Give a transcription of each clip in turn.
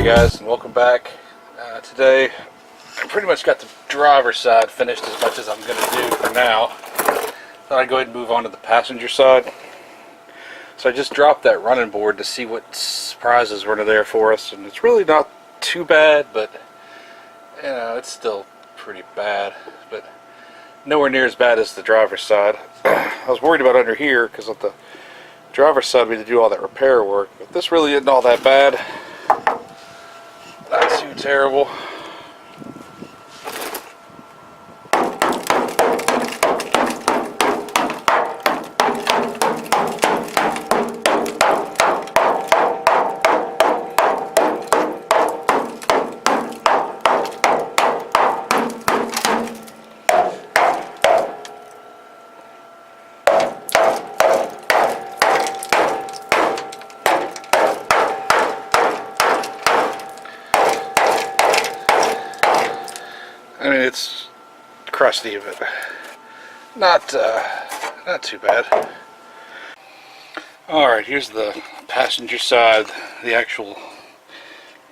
guys, and welcome back. Today I pretty much got the driver's side finished as much as I'm going to do for now. Thought I'd go ahead and move on to the passenger side. So I just dropped that running board to see what surprises were there for us, and it's really not too bad, but you know, it's still pretty bad, but nowhere near as bad as the driver's side. I was worried about under here because on the driver's side we had to do all that repair work, but this really isn't all that bad. Not too terrible. I mean, it's crusty, but not too bad. Alright, here's the passenger side, the actual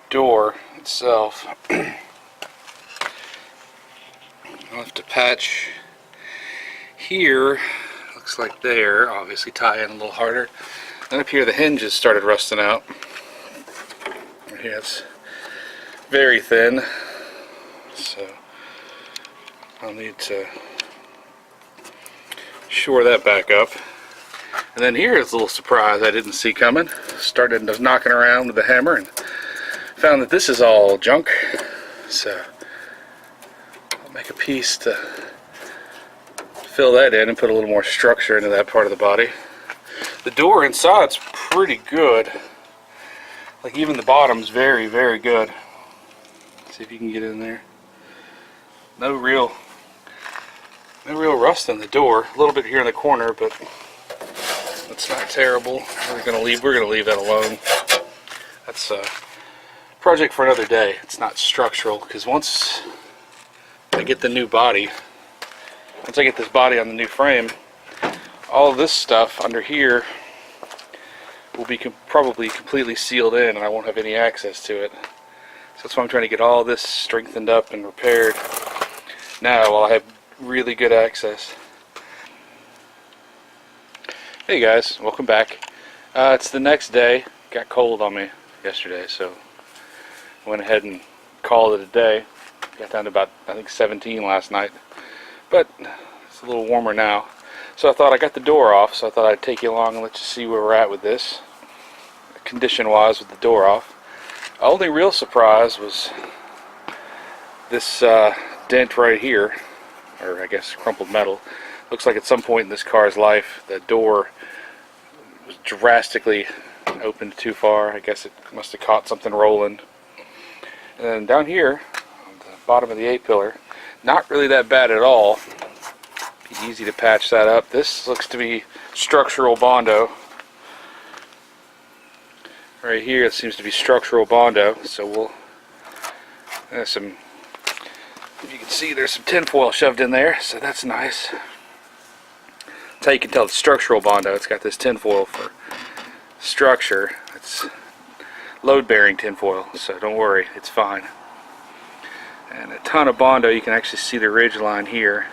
door itself. I'll have to patch here, looks like there, obviously tie in a little harder. Then up here the hinges started rusting out. Right here it's very thin, so I'll need to shore that back up. And then here's a little surprise I didn't see coming. Started knocking around with the hammer and found that this is all junk. So I'll make a piece to fill that in and put a little more structure into that part of the body. The door inside's pretty good. Like even the bottom's very, very good. Let's see if you can get in there. No real rust in the door. A little bit here in the corner, but it's not terrible. We're gonna leave that alone. That's a project for another day. It's not structural, because once I get the new body, once I get this body on the new frame, all of this stuff under here will be probably completely sealed in, and I won't have any access to it. So that's why I'm trying to get all this strengthened up and repaired now while I have really good access. Hey guys, welcome back. It's the next day. Got cold on me yesterday, so I went ahead and called it a day. Got down to about, I think, 17 last night, but it's a little warmer now. So I thought, I got the door off, so I thought I'd take you along and let you see where we're at with this, condition wise, with the door off. Only real surprise was this dent right here, or I guess crumpled metal. Looks like at some point in this car's life the door was drastically opened too far. I guess it must have caught something rolling. And then down here on the bottom of the A-pillar, not really that bad at all. Be easy to patch that up. This looks to be structural Bondo. Right here it seems to be structural Bondo, so there's some, if you can see, there's some tin foil shoved in there, so that's nice. That's how you can tell it's structural Bondo. It's got this tin foil for structure. It's load-bearing tin foil, so don't worry, it's fine. And a ton of Bondo. You can actually see the ridge line here.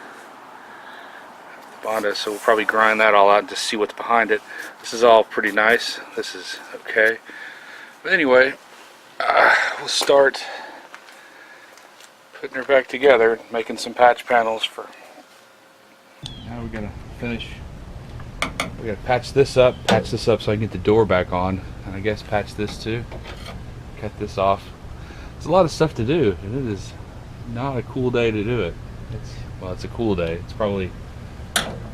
Bondo, so we'll probably grind that all out and just see what's behind it. This is all pretty nice. This is okay. But anyway, we'll start putting her back together, making some patch panels for. Now we're gonna finish. We gotta patch this up so I can get the door back on, and I guess patch this too. Cut this off. There's a lot of stuff to do, and it is not a cool day to do it. It's a cool day. It's probably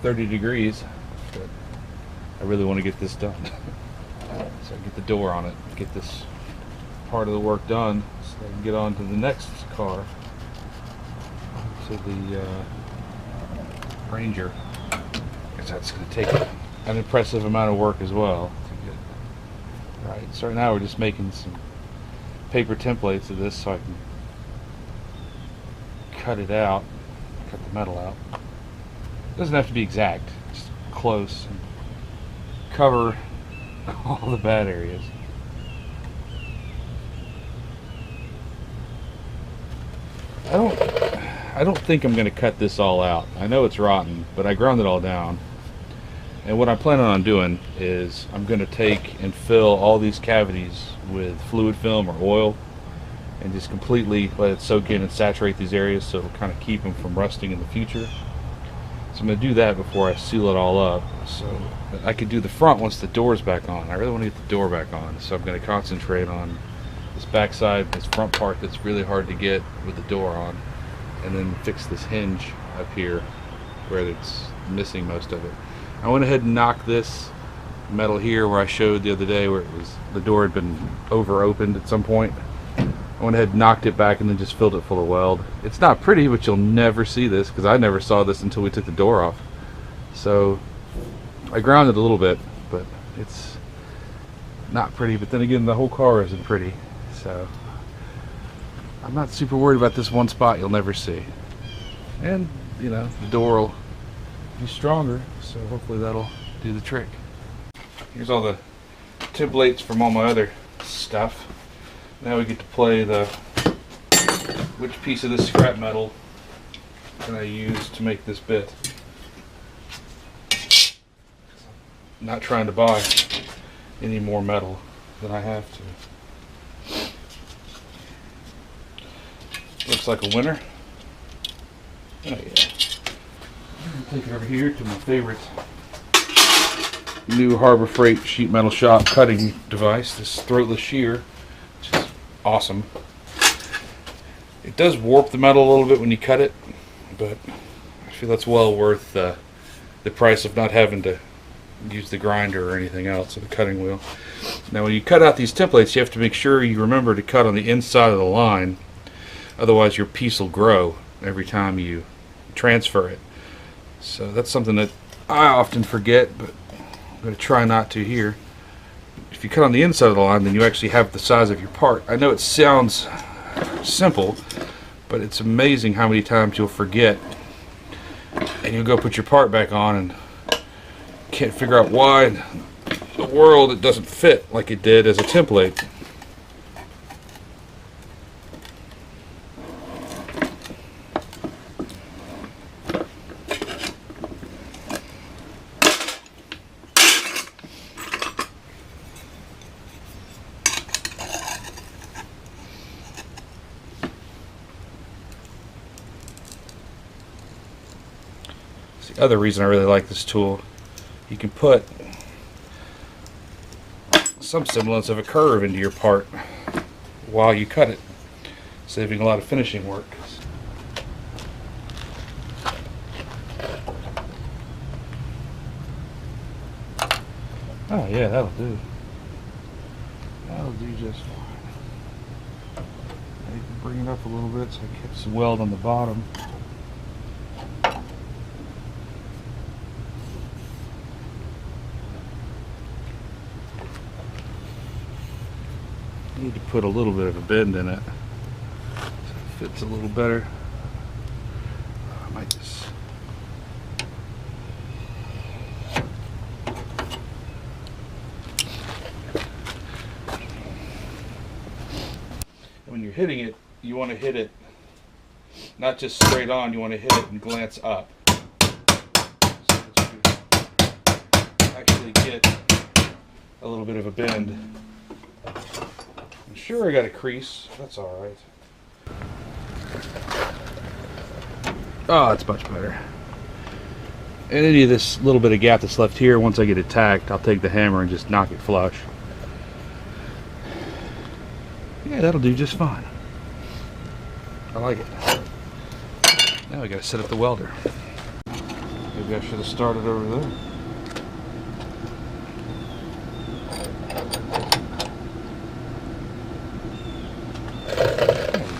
30 degrees, but I really want to get this done. So I get the door on it, get this part of the work done, so I can get on to the next car, to the Ranger. Because that's going to take an impressive amount of work as well to get right. So right now we're just making some paper templates of this so I can cut it out, cut the metal out. It doesn't have to be exact, just close and cover all the bad areas. I don't think I'm going to cut this all out. I know it's rotten, but I ground it all down. And what I'm planning on doing is I'm going to take and fill all these cavities with fluid film or oil and just completely let it soak in and saturate these areas so it'll kind of keep them from rusting in the future. So I'm going to do that before I seal it all up, so I could do the front once the door's back on. I really want to get the door back on, so I'm going to concentrate on this back side, this front part that's really hard to get with the door on, and then fix this hinge up here where it's missing most of it. I went ahead and knocked this metal here where I showed the other day where it was, the door had been over opened at some point. I went ahead and knocked it back and then just filled it full of weld. It's not pretty, but you'll never see this because I never saw this until we took the door off. So I grounded a little bit, but it's not pretty. But then again, the whole car isn't pretty. So I'm not super worried about this one spot you'll never see. And, you know, the door will be stronger, so hopefully that'll do the trick. Here's all the templates from all my other stuff. Now we get to play the which piece of this scrap metal can I use to make this bit. I'm not trying to buy any more metal than I have to. Looks like a winner. Oh yeah. Take it over here to my favorite new Harbor Freight sheet metal shop cutting device, this throatless shear, which is awesome. It does warp the metal a little bit when you cut it, but I feel that's well worth the price of not having to use the grinder or anything else, or the cutting wheel. Now when you cut out these templates, you have to make sure you remember to cut on the inside of the line, otherwise your piece will grow every time you transfer it. So that's something that I often forget, but I'm going to try not to here. If you cut on the inside of the line, then you actually have the size of your part. I know it sounds simple, but it's amazing how many times you'll forget and you'll go put your part back on and can't figure out why in the world it doesn't fit like it did as a template. The other reason I really like this tool, you can put some semblance of a curve into your part while you cut it, saving a lot of finishing work. Oh yeah, that'll do. That'll do just fine. I need to bring it up a little bit so I keep some weld on the bottom. Need to put a little bit of a bend in it so it fits a little better. I might just when you're hitting it, you want to hit it not just straight on, you want to hit it and glance up so that you actually get a little bit of a bend. I'm sure I got a crease. That's all right. Oh, that's much better. And any of this little bit of gap that's left here, once I get it tacked, I'll take the hammer and just knock it flush. Yeah, that'll do just fine. I like it. Now we gotta set up the welder. Maybe I should have started over there.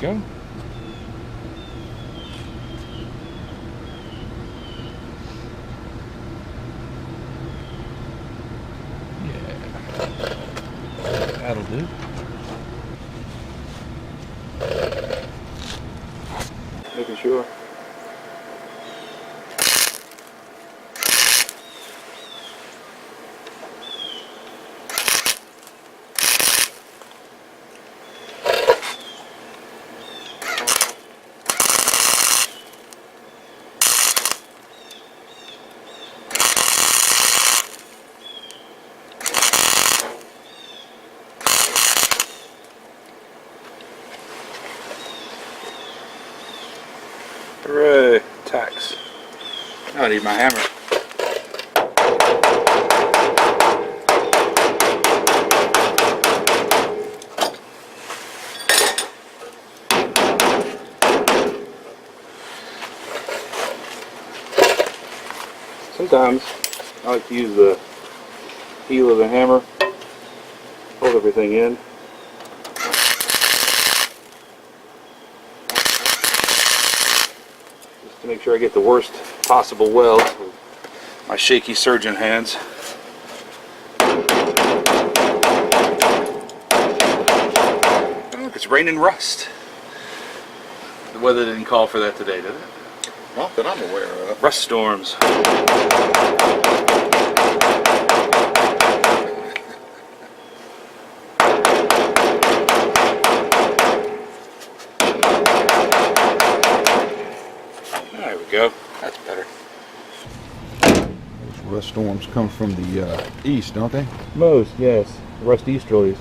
Go. Yeah, that'll do. Making sure. I need my hammer. Sometimes I like to use the heel of the hammer, hold everything in. Just to make sure I get the worst possible weld with my shaky surgeon hands. Oh, look, it's raining rust. The weather didn't call for that today, did it? Not that I'm aware of. Rust storms. There we go. That's better. Those rust storms come from the east, don't they? Most, yes. Rust easterlies.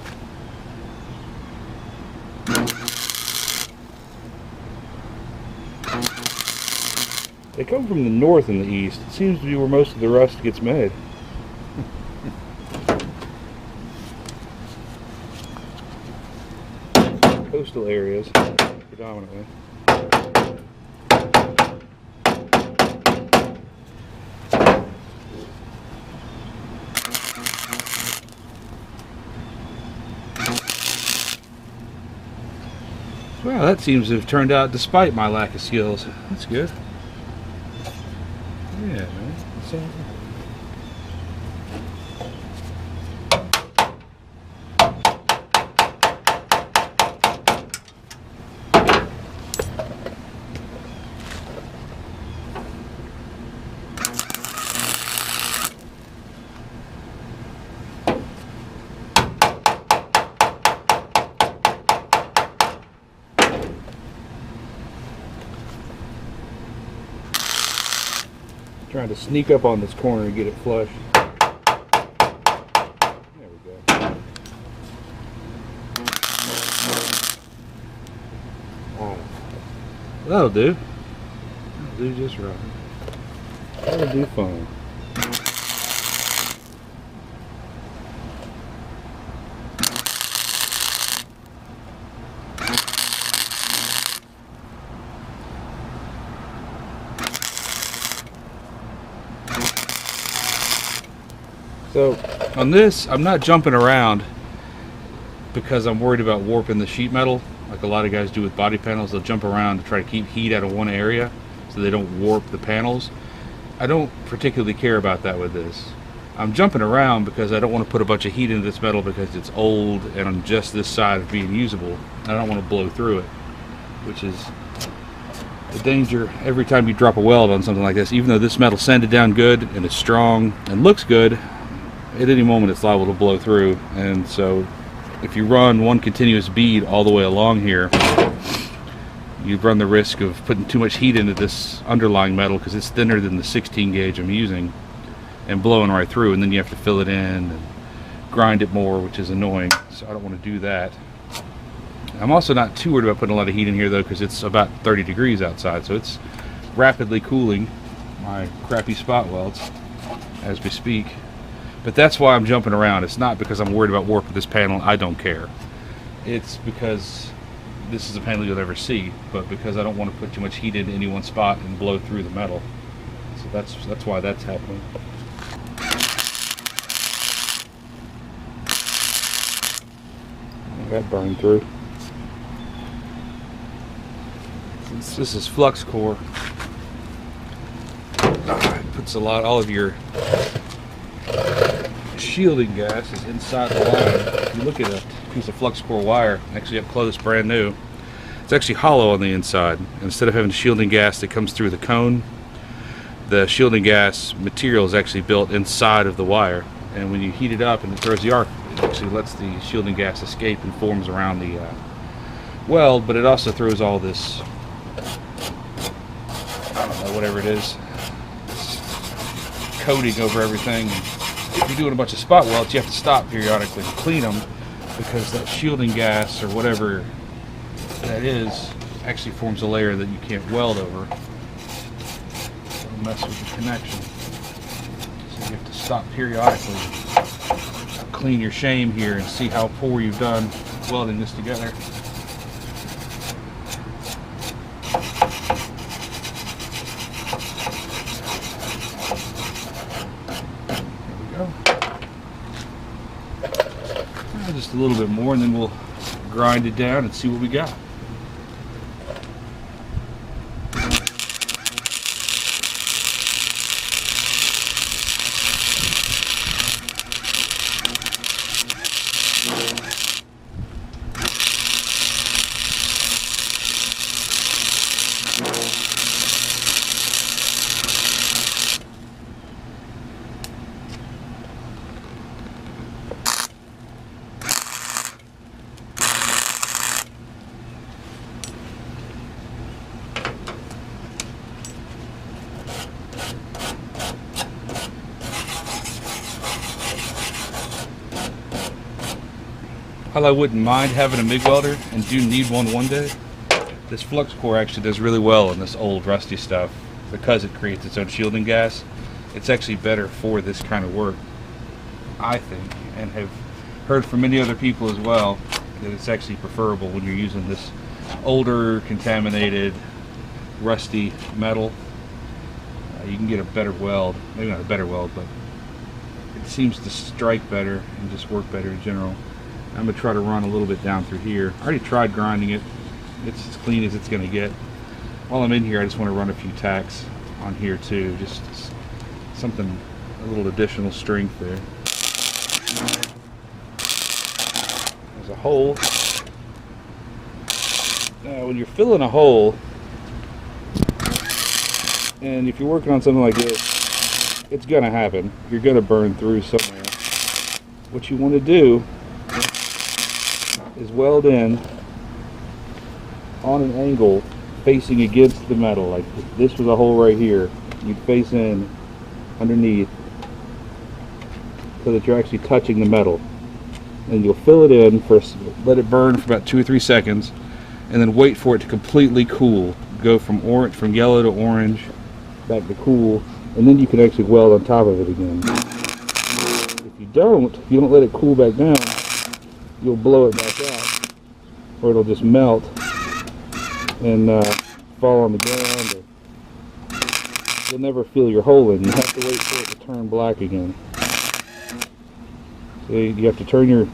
They come from the north and the east. It seems to be where most of the rust gets made. Coastal areas, predominantly. Well, that seems to have turned out despite my lack of skills. That's good. Yeah, man. That's all right. Trying to sneak up on this corner and get it flush. There we go. Oh. That'll do. That'll do just right. That'll do fine. So on this, I'm not jumping around because I'm worried about warping the sheet metal like a lot of guys do with body panels. They'll jump around to try to keep heat out of one area so they don't warp the panels. I don't particularly care about that with this. I'm jumping around because I don't want to put a bunch of heat into this metal because it's old and on just this side of being usable. I don't want to blow through it, which is the danger every time you drop a weld on something like this. Even though this metal sanded down good and is strong and looks good, at any moment it's liable to blow through. And so if you run one continuous bead all the way along here, you run the risk of putting too much heat into this underlying metal because it's thinner than the 16 gauge I'm using and blowing right through, and then you have to fill it in and grind it more, which is annoying. So I don't want to do that. I'm also not too worried about putting a lot of heat in here though, because it's about 30 degrees outside, so it's rapidly cooling my crappy spot welds as we speak. But that's why I'm jumping around. It's not because I'm worried about warping this panel. I don't care. It's because this is a panel you'll never see, but because I don't want to put too much heat into any one spot and blow through the metal. So that's why that's happening. That burned through. Since this is Flux core, it puts all of your shielding gas is inside the wire. If you look at a piece of flux core wire, actually up close, brand new, it's actually hollow on the inside. Instead of having shielding gas that comes through the cone, the shielding gas material is actually built inside of the wire. And when you heat it up and it throws the arc, it actually lets the shielding gas escape and forms around the weld, but it also throws all this, I don't know, whatever it is, coating over everything. If you're doing a bunch of spot welds, you have to stop periodically and clean them because that shielding gas or whatever that is actually forms a layer that you can't weld over. So I'm mess with the connection. So you have to stop periodically, clean your shame here, and see how poor you've done welding this together. There we go. Just a little bit more, and then we'll grind it down and see what we got. While I wouldn't mind having a MIG welder and do need one day, this flux core actually does really well in this old rusty stuff because it creates its own shielding gas. It's actually better for this kind of work, I think, and have heard from many other people as well that it's actually preferable when you're using this older, contaminated, rusty metal. You can get a better weld, maybe not a better weld, but it seems to strike better and just work better in general. I'm going to try to run a little bit down through here. I already tried grinding it. It's as clean as it's going to get. While I'm in here, I just want to run a few tacks on here too. Just something, a little additional strength there. There's a hole. Now, when you're filling a hole, and if you're working on something like this, it's going to happen. You're going to burn through somewhere. What you want to do is weld in on an angle facing against the metal. Like if this was a hole right here, you'd face in underneath so that you're actually touching the metal, and you'll fill it in first, let it burn for about 2 or 3 seconds, and then wait for it to completely cool, go from yellow to orange back to cool, and then you can actually weld on top of it again. If you don't let it cool back down, you'll blow it back out, or it'll just melt and fall on the ground, or you'll never fill your hole in. You have to wait for it to turn black again. So you have to turn your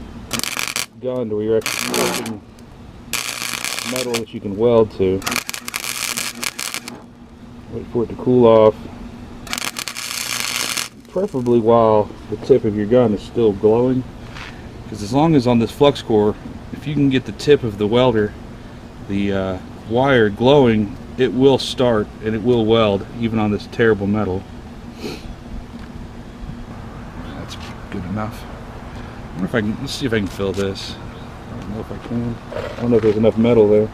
gun to where you're actually touching metal that you can weld to. Wait for it to cool off, preferably while the tip of your gun is still glowing. Because as long as on this flux core, if you can get the tip of the welder, the wire glowing, it will start and it will weld even on this terrible metal. That's good enough. I wonder if I can, let's see if I can fill this. I don't know if I can. I don't know if there's enough metal there.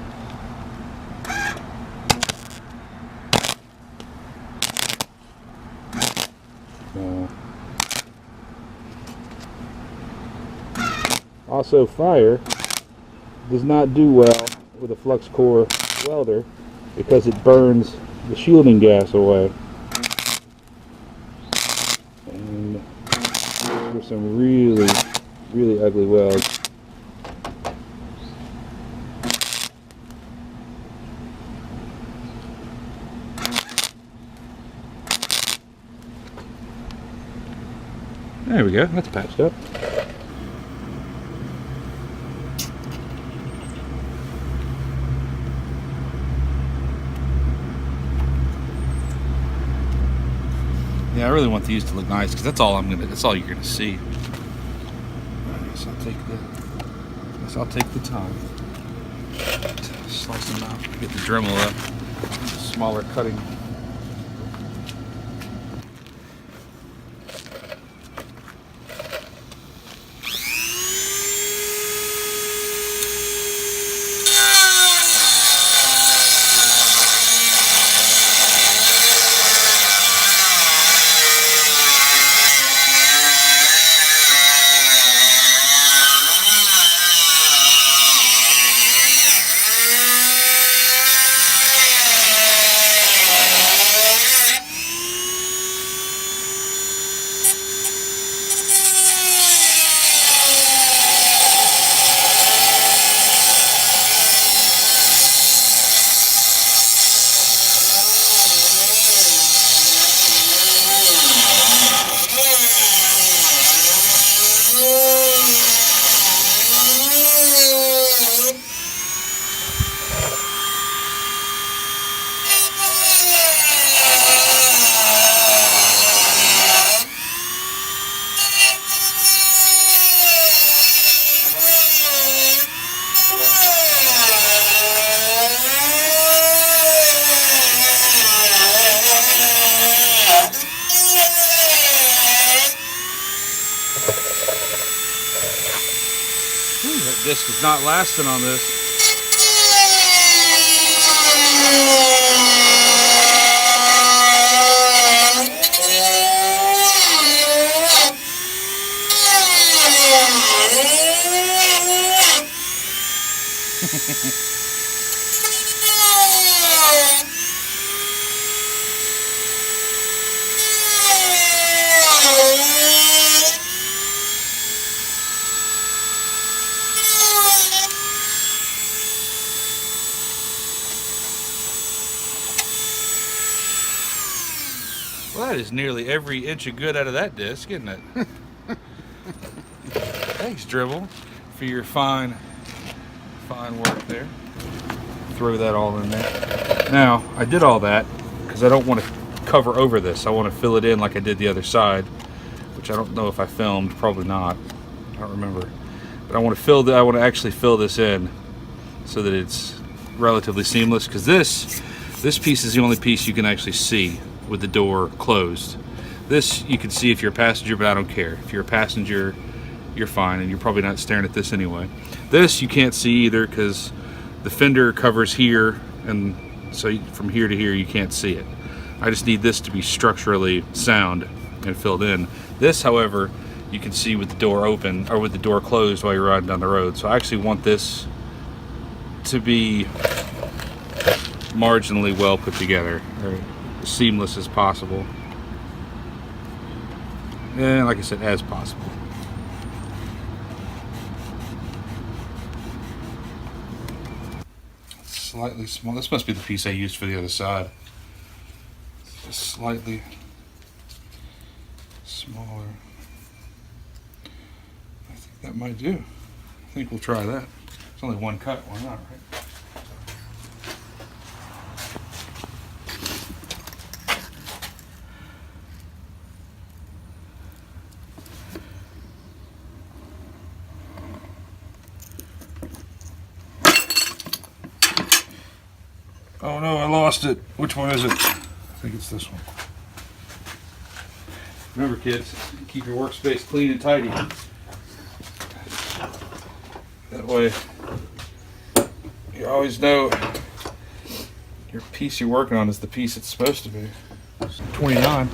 Also, fire does not do well with a flux core welder because it burns the shielding gas away. And there's some really, really ugly welds. There we go, that's patched up. Yeah, I really want these to look nice because that's all you're gonna see. I guess I'll take the time to slice them out, get the Dremel up, smaller cutting. Disc is not lasting on this. Well, that is nearly every inch of good out of that disc, isn't it? Thanks, Dribble, for your fine work there. Throw that all in there. Now, I did all that because I don't want to cover over this. I want to fill it in like I did the other side, which I don't know if I filmed. Probably not. I don't remember. But I want to actually fill this in so that it's relatively seamless, because this piece is the only piece you can actually see with the door closed. This you can see if you're a passenger, but I don't care. If you're a passenger, you're fine, and you're probably not staring at this anyway. This you can't see either because the fender covers here, and so from here to here you can't see it. I just need this to be structurally sound and filled in. This, however, you can see with the door open or with the door closed while you're riding down the road. So I actually want this to be marginally well put together, or as seamless as possible, and like I said, as possible. Slightly small. This must be the piece I used for the other side. Just slightly smaller. I think that might do. I think we'll try that. It's only one cut. Why not, right? Oh no, I lost it. Which one is it? I think it's this one. Remember, kids, keep your workspace clean and tidy. That way, you always know your piece you're working on is the piece it's supposed to be. 29.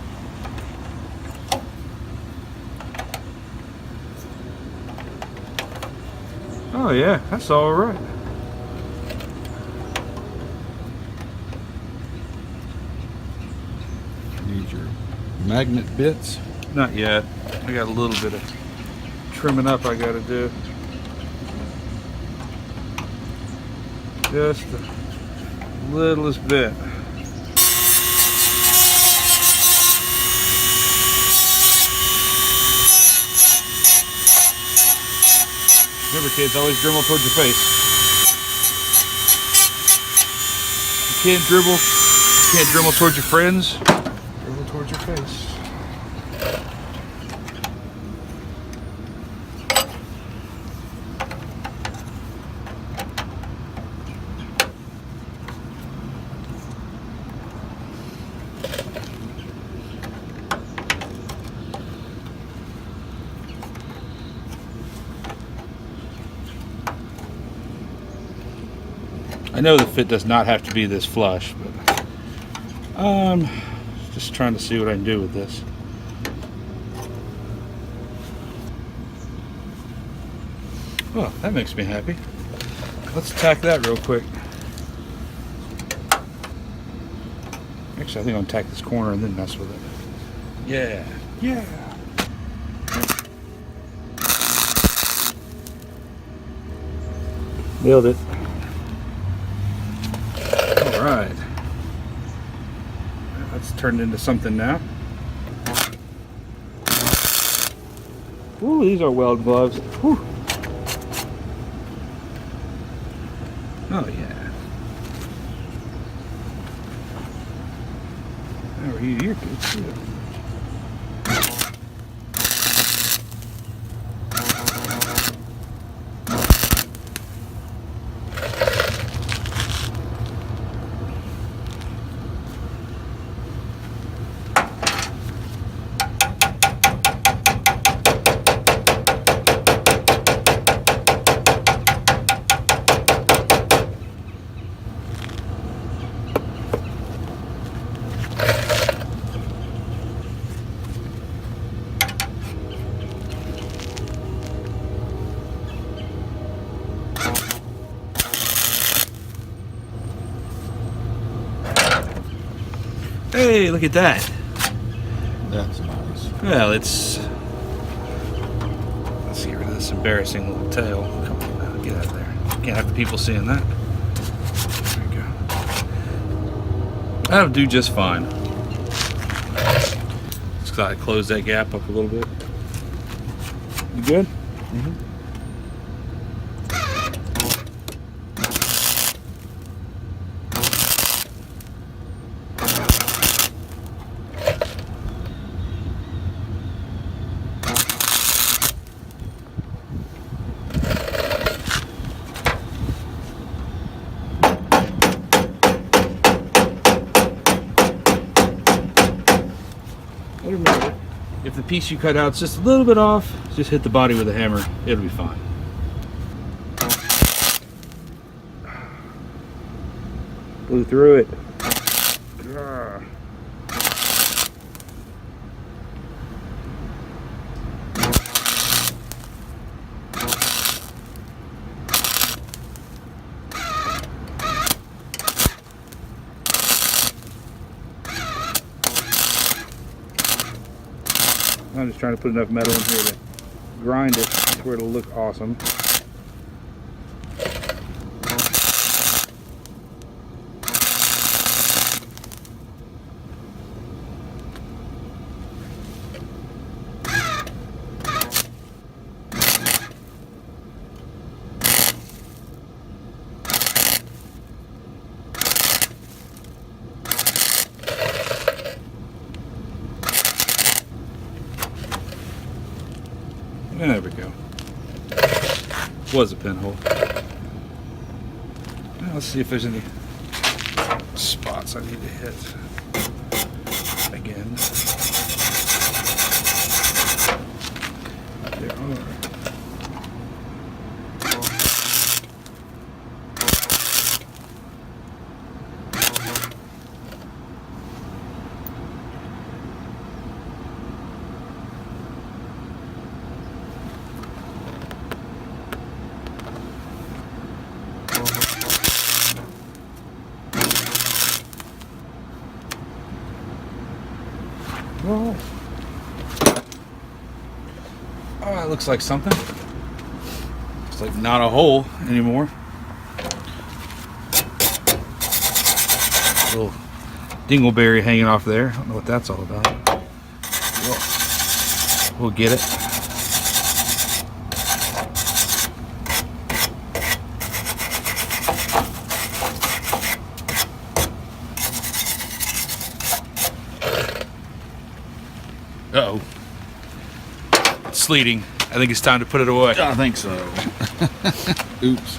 Oh yeah, that's all right. Need your magnet bits? Not yet. I got a little bit of trimming up I got to do. Just the littlest bit. Remember, kids, always dribble towards your face. You can't dribble towards your friends. Dribble towards your face. I know the fit does not have to be this flush, but just trying to see what I can do with this. Well, that makes me happy. Let's tack that real quick. Actually, I think I'll tack this corner and then mess with it. Yeah, yeah. Nailed it. All right. Let's turn it into something now. Ooh, these are weld gloves. Whew. Oh yeah. Oh, you're good too. Hey, look at that. That's nice. Well, let's get rid of this embarrassing little tail. Come on now, get out of there. Can't have the people seeing that. There we go. That'll do just fine. Just gotta close that gap up a little bit. You good? Mm-hmm. Remember, if the piece you cut out's just a little bit off, just hit the body with a hammer. It'll be fine. Blew through it. I'm just trying to put enough metal in here to grind it to where it'll look awesome. And there we go. Was a pinhole. Now let's see if there's any spots I need to hit again. There are. Oh, that looks like something. It's like not a hole anymore. Little dingleberry hanging off there. I don't know what that's all about. We'll get it. Uh-oh. It's sleeting. I think it's time to put it away. I think so. Oops.